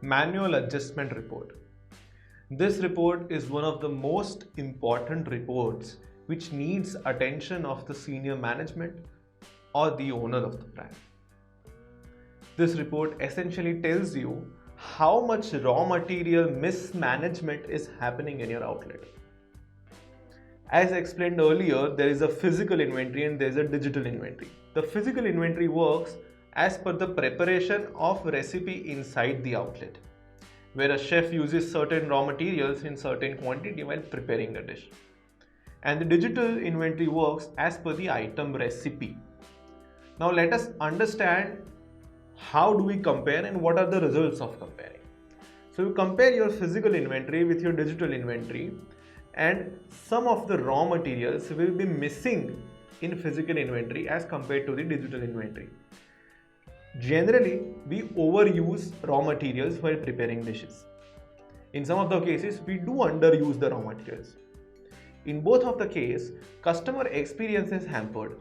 Manual adjustment report. This report is one of the most important reports which needs attention of the senior management or the owner of the brand. This report essentially tells you how much raw material mismanagement is happening in your outlet. As explained earlier, there is a physical inventory and there is a digital inventory. The physical inventory works as per the preparation of recipe inside the outlet, where a chef uses certain raw materials in certain quantity while preparing the dish. And the digital inventory works as per the item recipe. Now let us understand how do we compare and what are the results of comparing. So you compare your physical inventory with your digital inventory, and some of the raw materials will be missing in physical inventory as compared to the digital inventory. Generally, we overuse raw materials while preparing dishes. In some of the cases, we do underuse the raw materials. In both of the cases, customer experience is hampered.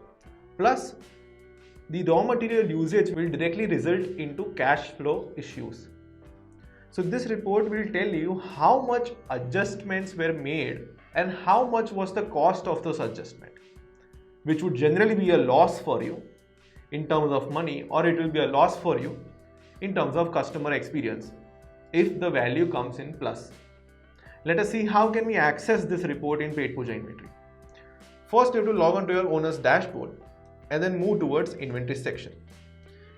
Plus, the raw material usage will directly result into cash flow issues. So this report will tell you how much adjustments were made and how much was the cost of those adjustments, which would generally be a loss for you in terms of money, or it will be a loss for you in terms of customer experience if the value comes in plus. Let us see how can we access this report in Petpooja inventory. First, you have to log on to your owner's dashboard and then move towards inventory section.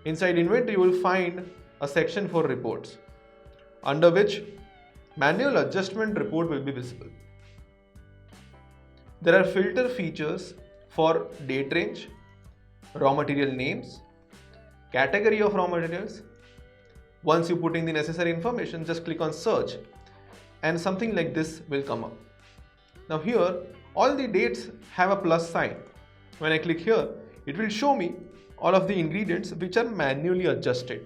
Inside inventory, you will find a section for reports, under which manual adjustment report will be visible. There are filter features for date range, raw material names, category of raw materials. Once you put in the necessary information, just click on search and something like this will come up. Now here, all the dates have a plus sign. When I click here, it will show me all of the ingredients which are manually adjusted.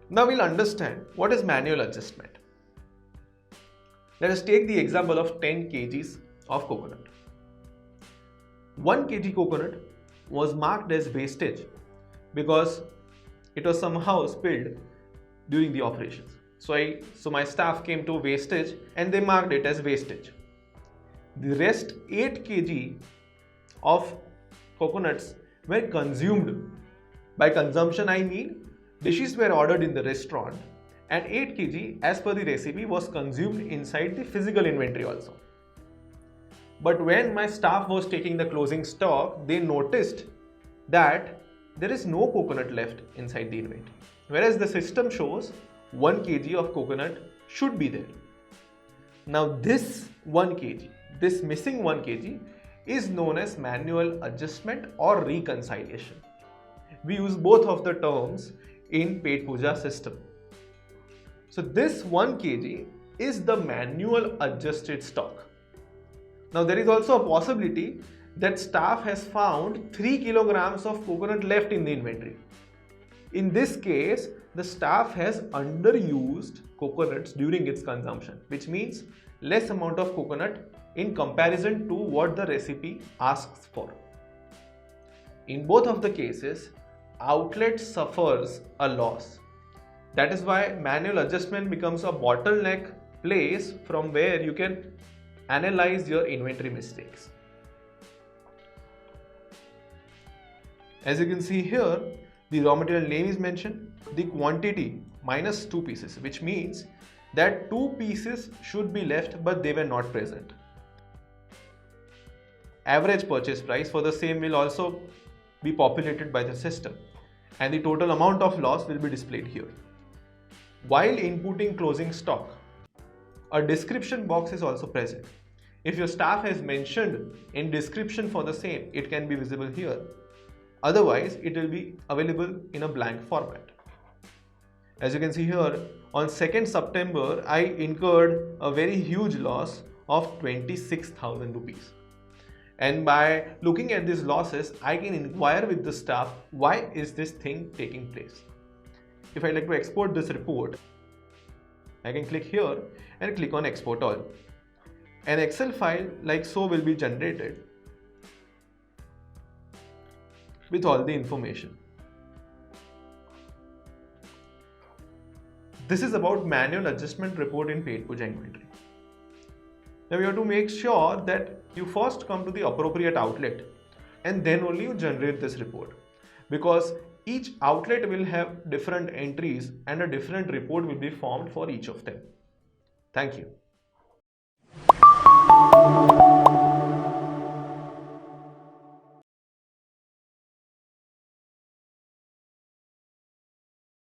Now we'll understand what is manual adjustment. Let us take the example of 10 kgs of coconut. 1 kg coconut was marked as wastage because it was somehow spilled during the operations. So my staff came to wastage and they marked it as wastage. The rest 8 kg of coconuts were consumed. By consumption I mean dishes were ordered in the restaurant and 8 kg as per the recipe was consumed inside the physical inventory also. But when my staff was taking the closing stock, they noticed that there is no coconut left inside the inventory. Whereas the system shows 1 kg of coconut should be there. Now this 1 kg, this missing 1 kg is known as manual adjustment or reconciliation. We use both of the terms in Petpooja system. So this 1 kg is the manual adjusted stock. Now there is also a possibility that staff has found 3 kilograms of coconut left in the inventory. In this case, the staff has underused coconuts during its consumption, which means less amount of coconut in comparison to what the recipe asks for. In both of the cases, outlet suffers a loss. That is why manual adjustment becomes a bottleneck place from where you can analyze your inventory mistakes. As you can see here, the raw material name is mentioned, the quantity minus 2 pieces, which means that 2 pieces should be left but they were not present. Average purchase price for the same will also be populated by the system, and the total amount of loss will be displayed here. While inputting closing stock, a description box is also present. If your staff has mentioned in description for the same, it can be visible here. Otherwise, it will be available in a blank format. As you can see here, on 2nd September, I incurred a very huge loss of 26,000 rupees. And by looking at these losses, I can inquire with the staff, why is this thing taking place? If I like to export this report, I can click here and click on export all. An Excel file like so will be generated with all the information. This is about manual adjustment report in Petpooja inventory. Now you have to make sure that you first come to the appropriate outlet and then only you generate this report, because each outlet will have different entries and a different report will be formed for each of them. Thank you.